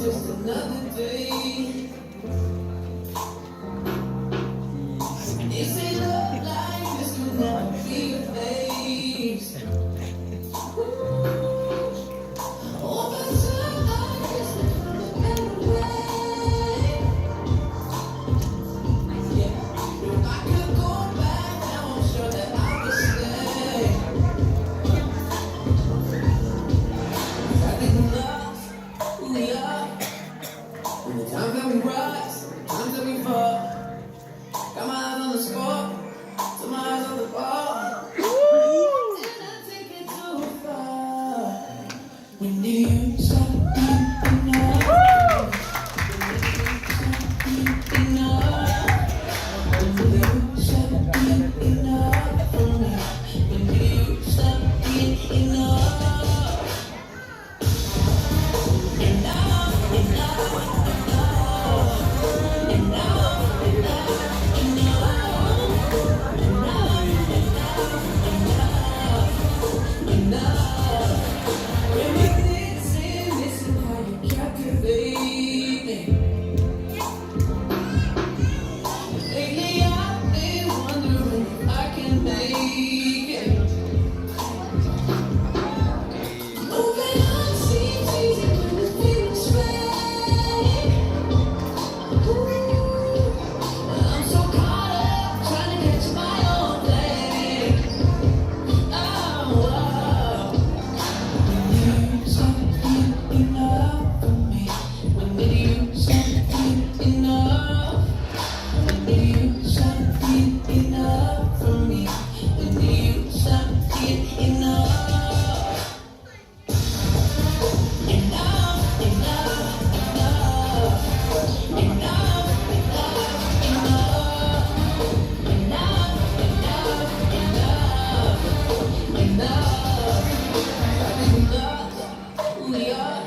just another day. They say love like this could never be a phase. Over time, I guess it's gonna get away. Yeah, if I could go back now, I'm sure that I would stay. I think love who we are, and the times that we rise, the times that we fall. Got my eyes on the score, so my eyes on the ball. Did I take it too far? When do you stop being enough? When do you stop being enough? When do you stop being enough for me? When do you stop being enough? Enough, enough, enough, enough. We are.